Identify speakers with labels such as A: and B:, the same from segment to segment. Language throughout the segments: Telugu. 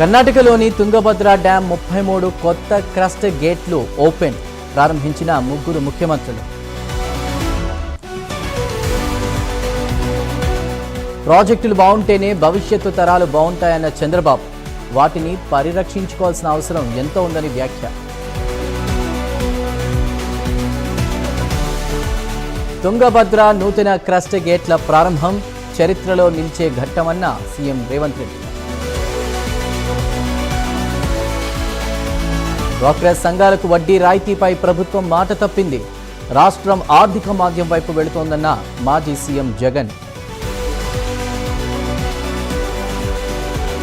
A: కర్ణాటకలోని తుంగభద్ర డ్యాం 33 కొత్త క్రస్ట్ గేట్లు ఓపెన్ ప్రారంభించిన ముగ్గురు ముఖ్యమంత్రులు. ప్రాజెక్టులు బాగుంటేనే భవిష్యత్తు తరాలు బాగుంటాయన్న చంద్రబాబు, వాటిని పరిరక్షించుకోవాల్సిన అవసరం ఎంతో ఉందని వ్యాఖ్య. తుంగభద్ర నూతన క్రస్ట్ గేట్ల ప్రారంభం చరిత్రలో నిలిచే ఘట్టమన్న సీఎం రేవంత్ రెడ్డి. డ్వాక్రా సంఘాలకు వడ్డీ రాయితీపై ప్రభుత్వం మాట తప్పింది. రాష్ట్రం ఆర్థిక మాంద్యం వైపు వెళుతోందన్న మాజీ సీఎం జగన్.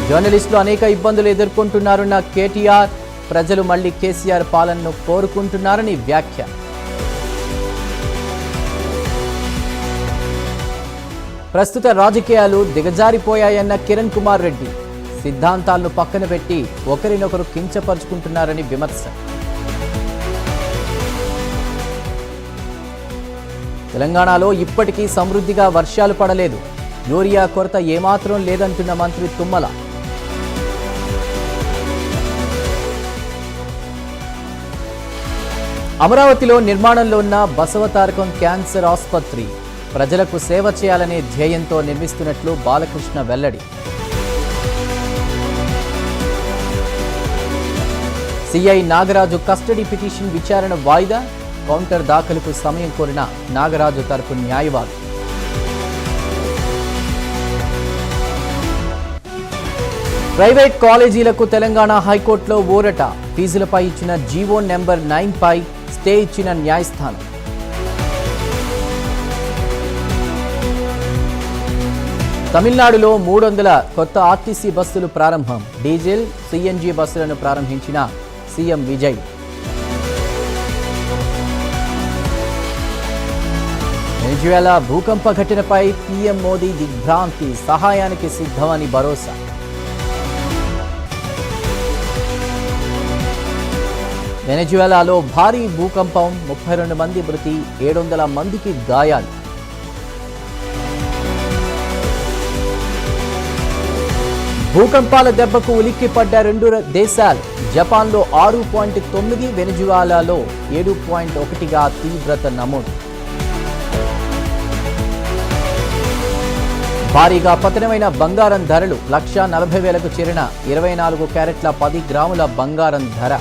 A: జర్నలిస్టులు అనేక ఇబ్బందులు ఎదుర్కొంటున్నారన్న కేటీఆర్, ప్రజలు మళ్లీ కేసీఆర్ పాలనను కోరుకుంటున్నారని వ్యాఖ్య. ప్రస్తుత రాజకీయాలు దిగజారిపోయాయన్న కిరణ్ కుమార్ రెడ్డి, సిద్ధాంతాలను పక్కన పెట్టి ఒకరినొకరు కించపరుచుకుంటున్నారని విమర్శ. తెలంగాణలో ఇప్పటికీ సమృద్ధిగా వర్షాలు పడలేదు, యూరియా కొరత ఏమాత్రం లేదంటున్న మంత్రి తుమ్మల. అమరావతిలో నిర్మాణంలో ఉన్న బసవతారకం క్యాన్సర్ ఆసుపత్రి ప్రజలకు సేవ చేయాలనే ధ్యేయంతో నిర్మిస్తున్నట్లు బాలకృష్ణ వెల్లడి. సిఐ నాగరాజు కస్టడీ పిటిషన్ విచారణ వాయిదా, కౌంటర్ దాఖలుకు సమయం కోరిన నాగరాజు తరపు న్యాయవాది. ప్రైవేట్ కాలేజీలకు తెలంగాణ హైకోర్టులో ఊరట, ఫీజులపై ఇచ్చిన జీవో నెంబర్ 9 పై స్టే ఇచ్చిన న్యాయస్థానం. తమిళనాడులో 300 కొత్త ఆర్టీసీ బస్సులు ప్రారంభం, డీజిల్, సిఎన్జి బస్సులను ప్రారంభించిన సీఎం విజయ్. వెనిజువేలా భూకంప ఘటనపై పీఎం మోదీ దిగ్భ్రాంతి, సహాయానికి సిద్ధమని భరోసా. వెనిజువేలాలో భారీ భూకంపం, 32 మంది మృతి, 700 మందికి గాయాలు. భూకంపాల దెబ్బకు ఉలిక్కిపడ్డ 2 దేశాలు, జపాన్లో 6.9, వెనిజువేలాలో 7.1గా తీవ్రత నమోదు. భారీగా పతనమైన బంగారం ధరలు, 1,40,000కు చేరిన 24 క్యారెట్ల 10 గ్రాముల బంగారం ధర.